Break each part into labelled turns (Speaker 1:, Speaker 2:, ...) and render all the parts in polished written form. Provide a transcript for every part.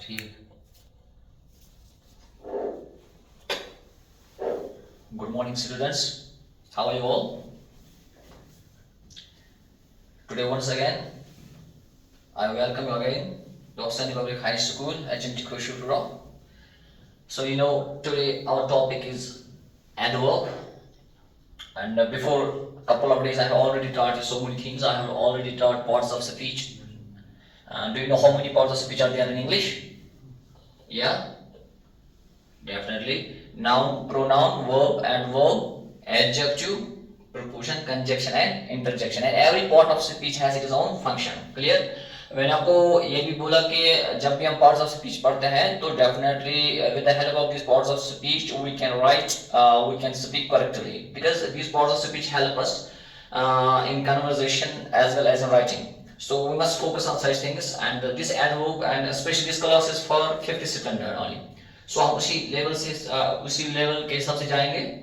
Speaker 1: ठीक. Good morning, students. How are you all? Today, once again, I welcome you again to Austin Public High School, HMT Koshupura. So, today our topic is adverb. And before a couple of days, I have already taught you so many things. I have already taught parts of speech. Do you know how many parts of speech are there in English? Yeah, definitely. Noun, pronoun, verb, adverb, adjective, preposition, conjunction and interjection. And every part of speech has its own function. Clear? मैंने आपको ये भी बोला कि जब भी हम parts of speech पढ़ते हैं तो definitely with the help of these parts of speech we can write, we can speak correctly because these parts of speech help us in conversation as well as in writing. So we must focus on such things, and this adverb and especially this class is for 5th standard only. So हम उसी level से उसी level के हिसाब से जाएंगे.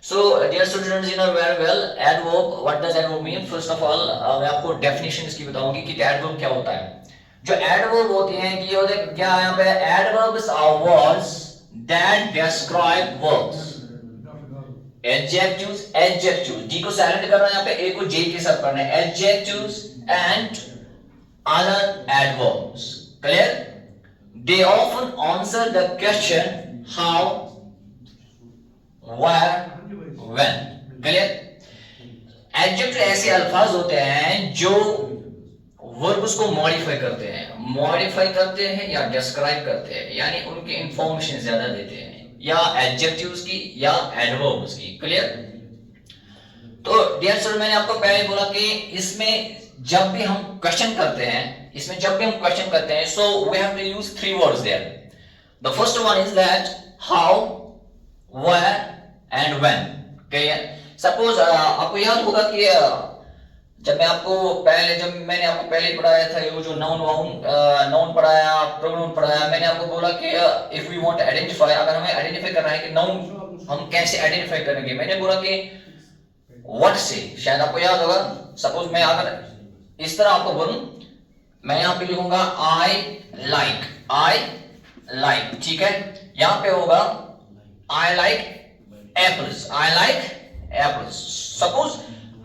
Speaker 1: So dear students, you know very well adverb. What does adverb mean? First of all, मैं आपको definition इसकी बताऊंगी कि adverb क्या होता है. जो adverb होती हैं कि ये होते हैं क्या यहाँ पे adverbs are words that describe verbs. Adjectives, D को silent करना है यहाँ पे, A को J के साथ करना है. Adjectives and other adverbs. Clear? They often answer the question how, where, when. Clear? Adjective ऐसे अल्फाज होते हैं जो वर्ब्स को मॉडिफाई करते हैं या डिस्क्राइब करते हैं, यानी उनकी इंफॉर्मेशन ज्यादा देते हैं, या एडजेक्टिव्स की या एडवर्ब्स की. क्लियर? तो डियर स्टूडेंट, मैंने आपको पहले बोला कि इसमें जब भी हम क्वेश्चन करते हैं, so we have to use 3 words there. The first one is that how, where and when. Okay? Suppose आपको याद होगा कि जब मैंने आपको पहले पढ़ाया था, वो जो नाउन पढ़ाया, प्रोनाउन पढ़ाया, मैंने आपको बोला कि if we want to identify, अगर हमें आइडेंटिफाई करना है कि नाउन हम कैसे आइडेंटिफाई करेंगे, मैंने बोला कि what से, शायद आपको याद होगा. सपोज मैं अगर इस तरह आपको बोलूं, मैं यहाँ पे लिखूंगा I like, ठीक है. यहाँ पे होगा I like apples. Suppose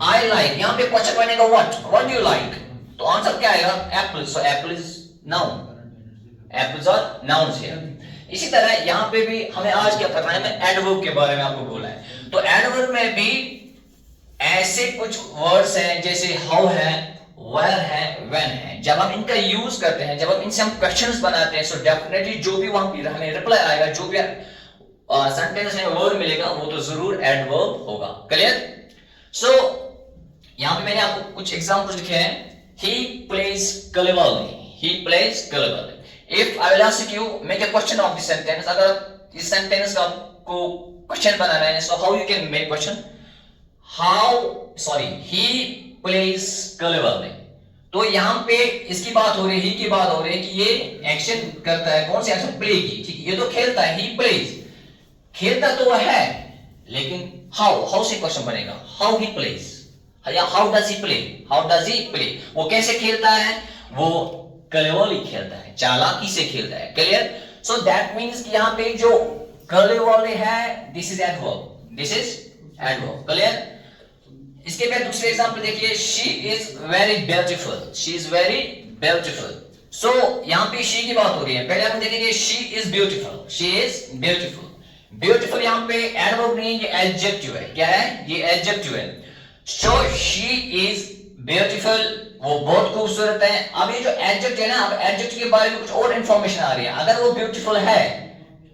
Speaker 1: I like, यहाँ पे क्वेश्चन बनेगा what do you like, तो आंसर क्या आएगा? Apples. So apple is noun. Apples are nouns here. इसी तरह यहाँ पे भी हमें आज क्या करना है, मैं एडवर्ब के बारे में आपको बोला है. तो एडवर्ब में भी ऐसे कुछ वर्ड्स हैं जैसे हाउ है, वेयर है, व्हेन है. जब हम इनका यूज करते हैं, जब हम इनसे हम क्वेश्चंस बनाते हैं, सो डेफिनेटली जो भी वहां पर हमें रिप्लाई आएगा, जो भी सेंटेंस में वर्ड मिलेगा, वो तो जरूर एडवर्ब होगा. क्लियर? सो यहाँ पे मैंने आपको कुछ एग्जांपल्स लिखे हैं. He plays cleverly. If I will ask you, make a question of this sentence. अगर इस सेंटेंस का आपको क्वेश्चन बनाना है, so how you can make question? He plays cleverly. तो यहाँ पे इसकी बात हो रही है, ही की बात हो रही है कि ये एक्शन करता है, कौन सी एक्शन? प्ले की. ठीक है, ये तो खेलता है, he plays. खेलता तो वह है, लेकिन हाउ से क्वेश्चन बनेगा, हाउ ही प्लेज, या हाउ डज ही प्ले. वो कैसे खेलता है? वो क्लेवरली खेलता है, चालाकी से खेलता है. क्लियर? सो दैट मींस कि यहाँ पे जो क्लेवरली है, दिस इज एडवर्ब. क्लियर? इसके बाद दूसरे एग्जांपल देखिए, शी इज वेरी ब्यूटीफुल. सो यहाँ पे शी की बात हो रही है. पहले हम देखेंगे शी इज ब्यूटीफुल. ब्यूटीफुल यहाँ पे एडवर्ब नहीं है, ये एडजेक्टिव है. क्या है? ये एडजेक्टिव है. सो शी इज ब्यूटीफुल, वो बहुत खूबसूरत है. अब ये जो एडजेक्टिव है ना, अब एडजेक्टिव के बारे में कुछ और इंफॉर्मेशन आ रही है. अगर वो ब्यूटीफुल है,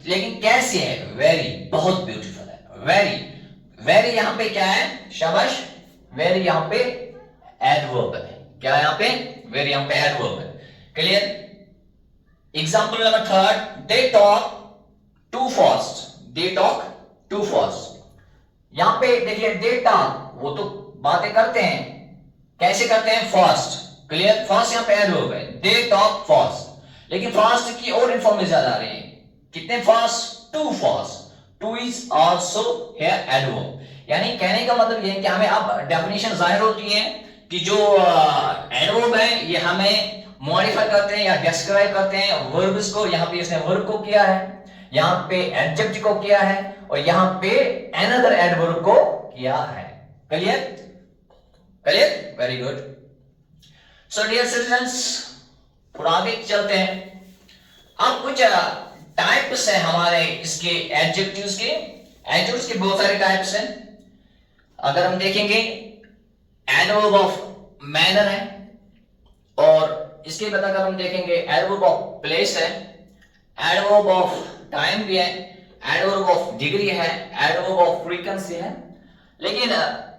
Speaker 1: लेकिन कैसे है? वेरी, बहुत ब्यूटीफुल है. वेरी यहाँ पे क्या है? शाबाश. वेरी यहाँ पे एडवर्ब है. क्या यहाँ पे? वेरी यहाँ पे एडवर्ब है. Clear? Example number 3, they talk too fast. यहाँ पे देखिए, they talk, वो तो बातें करते हैं, कैसे करते हैं? फास्ट. क्लियर? फास्ट यहाँ पे एडवर्ब है. they talk fast. लेकिन फास्ट की और इंफॉर्मेशन ज्यादा आ रही है. कितने fast? too fast. Two is also here adverb. यानी कहने का मतलब ये है कि हमें अब डेफिनेशन जाहिर होती है कि जो एडवर्ब है ये हमें मॉडिफाई करते हैं या डिस्क्राइब करते हैं वर्ब्स को। यहाँ पे इसने वर्ब को किया है, यहाँ पे एडजेक्टिव को किया है और यहाँ पे अनदर एडवर्ब को किया है। Clear? Clear? Very good. So dear students, थोड़ा आगे चलते हैं। अब कुछ टाइप्स है हमारे इसके एडजेक्टिव्स के। एडजेक्टिव्स के बहुत सारे टाइप्स हैं। अगर हम देखेंगे एडवर्ब ऑफ मैनर है, और इसके बाद अगर हम देखेंगे एडवर्ब ऑफ प्लेस है, एडवर्ब ऑफ टाइम भी है, एडवर्ब ऑफ डिग्री है, एडवर्ब ऑफ फ्रीक्वेंसी है। लेकिन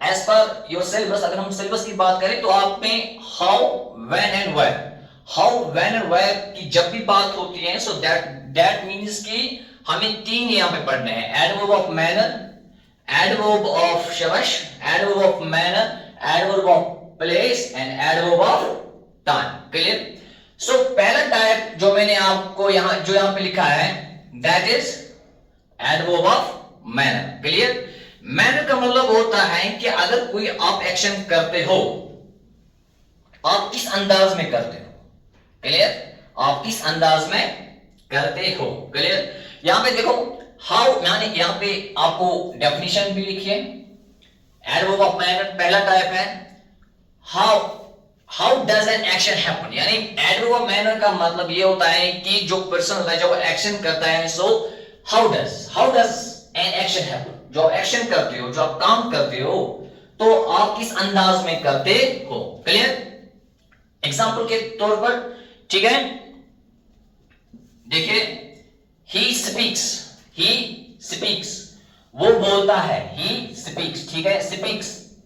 Speaker 1: एज पर योर सिलेबस, अगर हम सिलेबस की बात करें तो आप में how, when and where, how, when and where की जब भी बात होती है, सो दैट मींस कि हमें तीन यहाँ पे पढ़ने हैं। Adverb of manner, adverb of शबश, adverb of manner, adverb of place and adverb of time. Clear? So पहला टाइप जो मैंने आपको यहाँ पे लिखा है, that is adverb of manner. Clear? Manner का मतलब होता है कि अगर कोई आप एक्शन करते हो, आप किस अंदाज में करते हो। क्लियर? आप किस अंदाज में करते हो। क्लियर? यहां पे देखो हाउ, यानी यहां पे आपको डेफिनेशन भी लिखी है। एडवर्ब ऑफ मैनर पहला टाइप है। How does an action happen, यानी एडवर्ब ऑफ मैनर का मतलब ये होता है कि जो पर्सन होता है, जो एक्शन करता है, so how does an action happen, जो एक्शन करते हो, जो आप काम करते हो, तो आप किस अंदाज में करते हो। क्लियर? एग्जांपल के तौर पर, ठीक है, देखिए, ही स्पीक्स, वो बोलता है, ही स्पीक्स, ठीक है,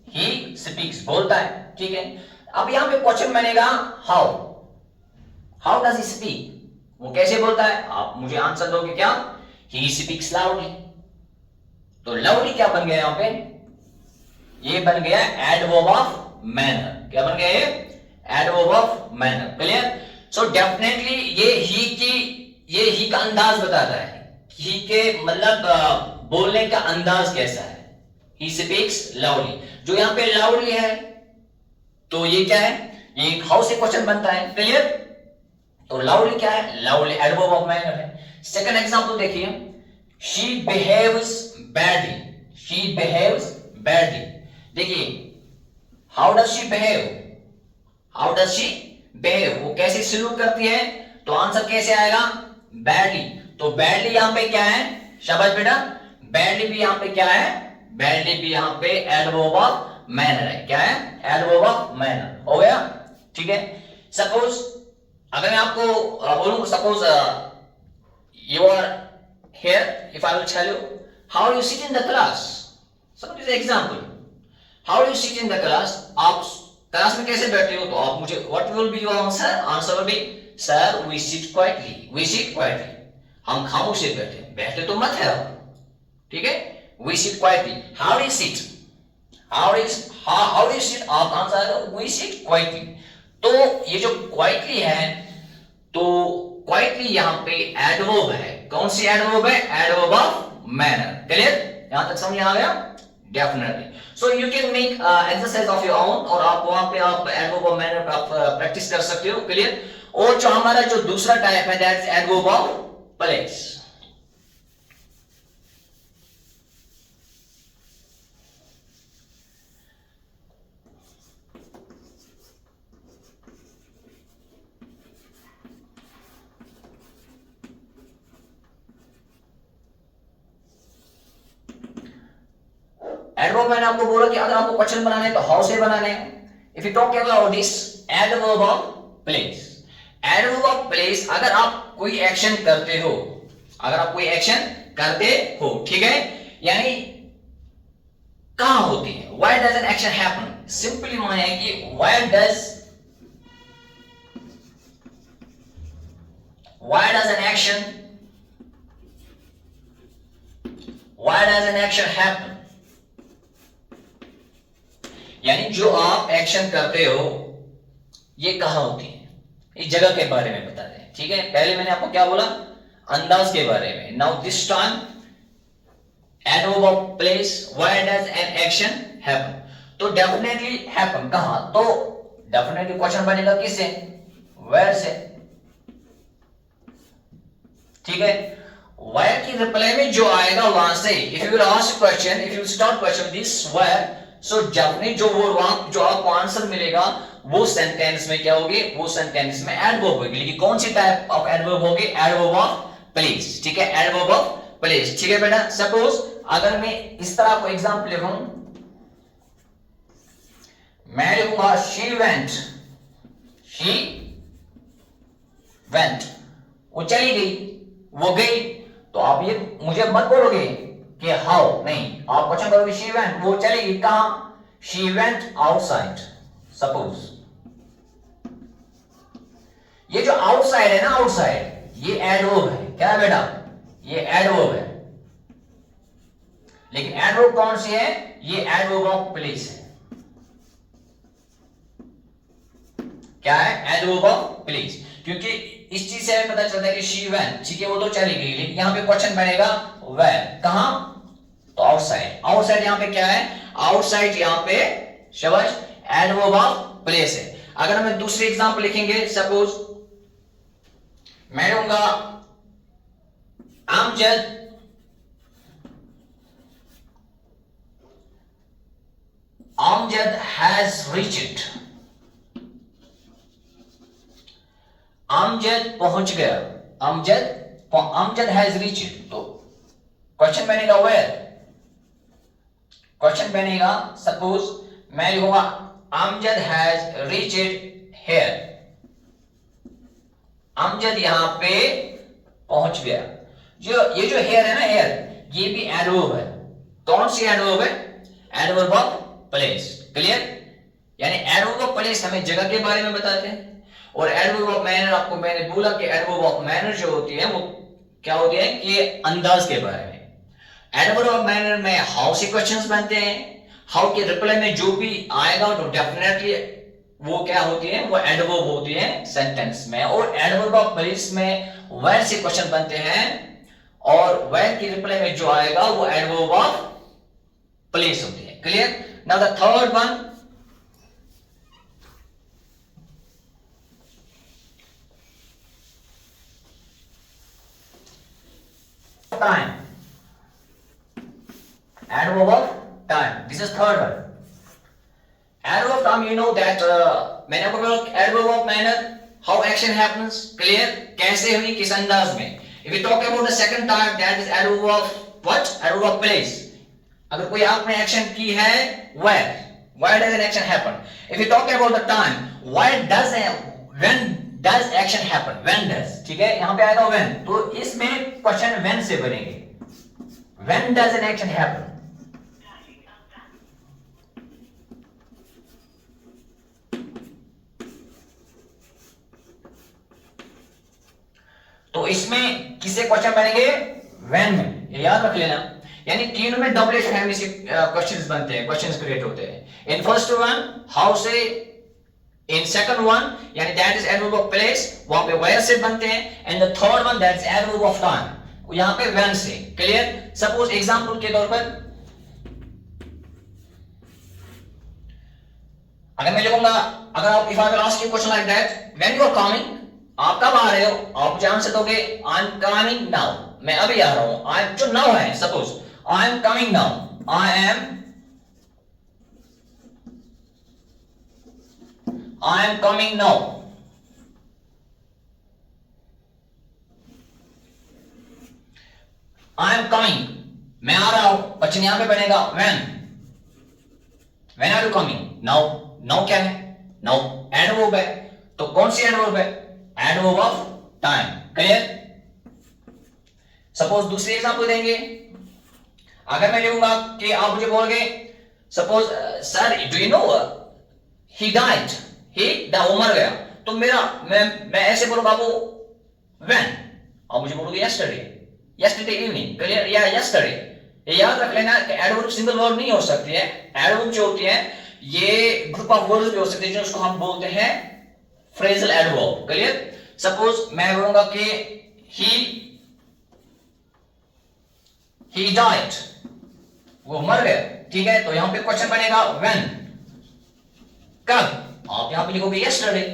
Speaker 1: ही स्पीक्स बोलता है, ठीक है। अब यहां पे क्वेश्चन बनेगा हाउ डज ही स्पीक, वो कैसे बोलता है। आप मुझे आंसर दोगे क्या? He speaks loudly. तो लाउडली क्या बन गया यहां पे? ये बन गया एडवर्ब ऑफ मैनर। क्या बन गया ये? Adverb of manner. Clear? So definitely ये ही का अंदाज बताता है, ही के मतलब बोलने का अंदाज कैसा है। ही स्पीक्स लाउडली, जो यहां पे लाउडली है, तो ये क्या है? ये हाउ से क्वेश्चन बनता है। क्लियर? तो लाउडली क्या है? लाउडली एडवर्ब ऑफ मैनर है। सेकंड एग्जांपल देखिए, शी बिहेव्स बैडली। देखिए, हाउ डज शी बिहेव, वो कैसे सलूक करती है, तो आंसर कैसे आएगा? बैडली। तो बैडली यहां पे क्या है? शाबाश बेटा, बैडली भी यहां पे क्या है? बैडली भी यहां पे एडवर्ब ऑफ मैनर है। क्या है? Adverb of manner. हो गया? ठीक है। सपोज अगर मैं आपको बोलूं, suppose you are here, if I will tell you how you sit in the class, suppose is example, how you sit in the class, आप क्लास में कैसे बैठते हो, तो आप मुझे what will be your answer? Answer will be sir we sit quietly, हम खामोश से बैठते तो मत है आप, ठीक है, we sit quietly. How do you sit, आप आंसर वी सिट क्वाइटली। तो ये जो क्वाइटली है, तो क्वाइटली यहां पे एडवर्ब है। कौन सी एडवर्ब है? Adverb of manner. क्लियर? यहां तक समझ आ गया? Definitely. So you can make exercise of your own, और आप वहां पे आप एडवर्ब ऑफ मैनर पे आप प्रैक्टिस कर सकते हो। क्लियर? और जो हमारा जो दूसरा टाइप है, that is adverb of place. Adverb मैंने आपको बोला कि अगर आपको क्वेश्चन बनाने हैं तो हाउ से बनाने हैं। If you talk about this adverb of place, adverb of place, अगर आप कोई एक्शन करते हो, ठीक है, यानी कहां होती है, why does an action happen, simply माने है कि why does an action happen, यानी जो आप एक्शन करते हो ये कहां होती है, इस जगह के बारे में बता दें। ठीक है, पहले मैंने आपको क्या बोला? अंदाज के बारे में। Now this time adverb of place, why does an action happen, तो डेफिनेटली हैपन कहां, तो डेफिनेटली क्वेश्चन बनेगा किससे? वेयर से, ठीक है। वेयर की रिप्लाई में जो आएगा वहां से, if you will ask question, if you start question this where, so जब नहीं जो वो वहां जो आपको आंसर मिलेगा वो सेंटेंस में क्या होगी, वो सेंटेंस में एडवर्ब होगी। लेकिन कौन सी टाइप ऑफ एडवर्ब होगी, एडवर्ब ऑफ प्लेस, ठीक है, एडवर्ब ऑफ प्लेस, ठीक है बेटा। सपोज अगर मैं इस तरह को एग्जांपल लिखूं, मैं लिखूंगा शी वेंट, शी वेंट, वो चली गई, वो गई, तो आप ये मुझे मत बोलोगे कि हाउ, नहीं, आप क्वेश्चन करोगे शी वेंट, वो चली गई कहां, शी वेंट आउटसाइड। सपोज ये जो आउटसाइड है ना, आउटसाइड, ये एडवर्ब है, क्या है बेटा, ये एडवर्ब है। लेकिन एडवर्ब कौन सी है, ये एडवर्ब ऑफ प्लेस है। क्या है, एडवर्ब ऑफ प्लेस, क्योंकि इस चीज से हमें पता चलता है कि शी वेंट, ठीक है, वो तो चली गई, लेकिन यहां पे क्वेश्चन बनेगा वेयर, कहां, तो आउटसाइड। आउटसाइड यहां पे क्या है, आउटसाइड यहां पे शबाश एडवर्ब ऑफ प्लेस है। अगर हम दूसरी एग्जांपल लिखेंगे, सपोज मैं लूंगा अमजद अमजद हैज रीच्ड, अमजद पहुंच गया, अमजद हैज रीच्ड, तो क्वेश्चन बनेगा वेयर, क्वेश्चन बनेगा, सपोज मैं लिखूंगा Amjad has reached here, Amjad यहां पे पहुंच गया। जो ये जो हेयर है ना, हेयर, ये भी एडवर्ब है। कौन सी एडवर्ब है, एडवर्ब ऑफ प्लेस, क्लियर। यानी एडवर्ब ऑफ प्लेस हमें जगह के बारे में बताते हैं, और एडवर्ब ऑफ मैनर, आपको मैंने बोला कि एडवर्ब ऑफ मैनर जो होती है वो क्या होती है, कि अंदाज के बारे में। एडवर्ब ऑफ मैनर में हाउ से क्वेश्चंस बनते हैं, हाउ के रिप्लाई में जो भी आएगा तो डेफिनेटली वो क्या होती है, वो एडवर्ब होती है सेंटेंस में। और एडवर्ब ऑफ प्लेस में वेयर से क्वेश्चन बनते हैं, और वेयर की रिप्लाई में जो आएगा वो एडवर्ब ऑफ प्लेस होती है, clear. Now the third one, time, adverb of time, this is third one। adverb of time, you know that मैंने आपको बोला adverb of manner, how action happens, clear, कैसे हुई, किस अंदाज में। if we talk about the second type, that is adverb of what, adverb of place। अगर कोई आपने एक्शन की है, where does an action happen। if we talk about the time, when does action happen, when does, ठीक है, यहां पे आएगा when, तो इसमें क्वेश्चन when से बनेंगे, when does an action happen। तो इसमें किससे क्वेश्चन बनेंगे, when में, ये याद रख लेना। यानी तीनों में डबल एक्शन है, से क्वेश्चंस बनते हैं, क्वेश्चंस क्रिएट होते हैं। इन फर्स्ट वन हाउ से, इन सेकंड वन यानी that is adverb of place, वहां पे वेयर से बनते हैं। And the third one that is adverb of time, यहां पे व्हेन से, क्लियर। सपोज एग्जांपल के तौर पर अगर मैं लिखूंगा, अगर आप if I will ask you question like that, when you are coming, आप कब आ रहे हो, आप मुझे आंसर दोगे आई एम कमिंग नाउ, मैं अभी आ रहा हूं। आई एम जो नाउ है, suppose I am coming now, I am coming now। I am coming, मैं आ रहा हूं, क्वेश्चन यहां पे बनेगा when are you coming, now क्या है, now एडवर्ब है, तो कौन सी एडवर्ब है, adverb of time, clear. Suppose दूसरी एग्जांपल देंगे, अगर मैं लिखूंगा कि आप मुझे बोलोगे, suppose sir do you know he died, वो मर गया, तो मैं ऐसे बोलूंगा वो when, आप मुझे बोलोगे yesterday evening, क्लियर, या yesterday। ये याद रख लेना कि एडवर्ब सिंगल वर्ड नहीं हो सकती है, एडवर्ब जो होती है ये ग्रुप ऑफ वर्ड्स भी हो सकते हैं, जिसको हम बोलते हैं फ्रेजल एडवर्ब, क्लियर। सपोज मैं बोलूंगा कि he died, वो मर गया, ठीक है, तो यहां पे क्वेश्चन बनेगा when, कब, आप यहां पे लिखोगे yesterday,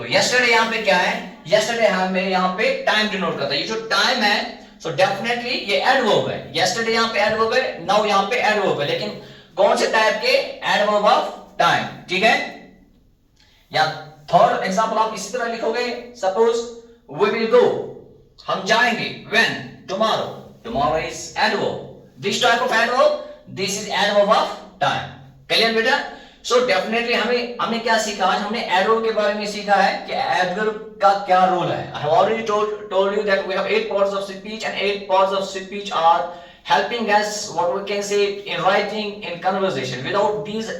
Speaker 1: तो yesterday यहाँ पे क्या है, yesterday हमें यहाँ पे टाइम डिनोट करता है, ये जो टाइम है सो डेफिनेटली ये एडवर्ब है, yesterday यहाँ पे एडवर्ब है, नाउ यहाँ पे एडवर्ब है, लेकिन कौन से टाइप के, एडवर्ब ऑफ टाइम, ठीक है। या थर्ड एग्जांपल आप इसी तरह लिखोगे, सपोज वी विल गो, हम जाएंगे, when, tomorrow, tomorrow is adverb, this type of adverb, this is adverb of time, clear बेटा। सो डेफिनेटली हमने क्या सीखा आज, हमने एडवर्ब के बारे में सीखा है कि एडवर्ब का क्या रोल है। I have already told you that we have 8 parts of speech and 8 parts of speech are helping us what we can say in writing, in conversation. Without these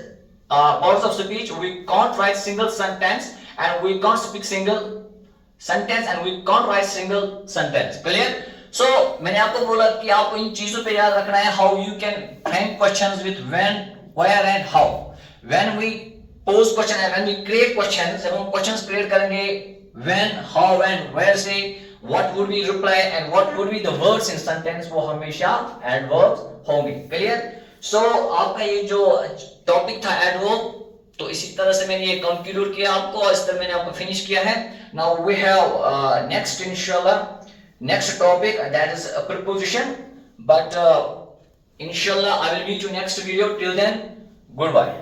Speaker 1: parts of speech we can't write single sentence and we can't speak single sentence and we can't write single sentence, clear। so मैंने आपको बोला कि आपको इन चीजों पे याद रखना है, how you can frame questions with when, where and how। when we pose question and when we create questions, जब हम questions create करेंगे when, how and where से what would be reply and what would be the words in sentence, वो हमेशा adverbs होंगे, clear। so आपका ये जो टॉपिक था एडवर्ब, तो इसी तरह से मैंने ये कंक्लूड किया आपको, इस तरह मैंने आपको फिनिश किया है। नाउ वी हैव नेक्स्ट इंशाल्लाह next topic that is preposition, but इंशाल्लाह I will meet you next video, till then good bye.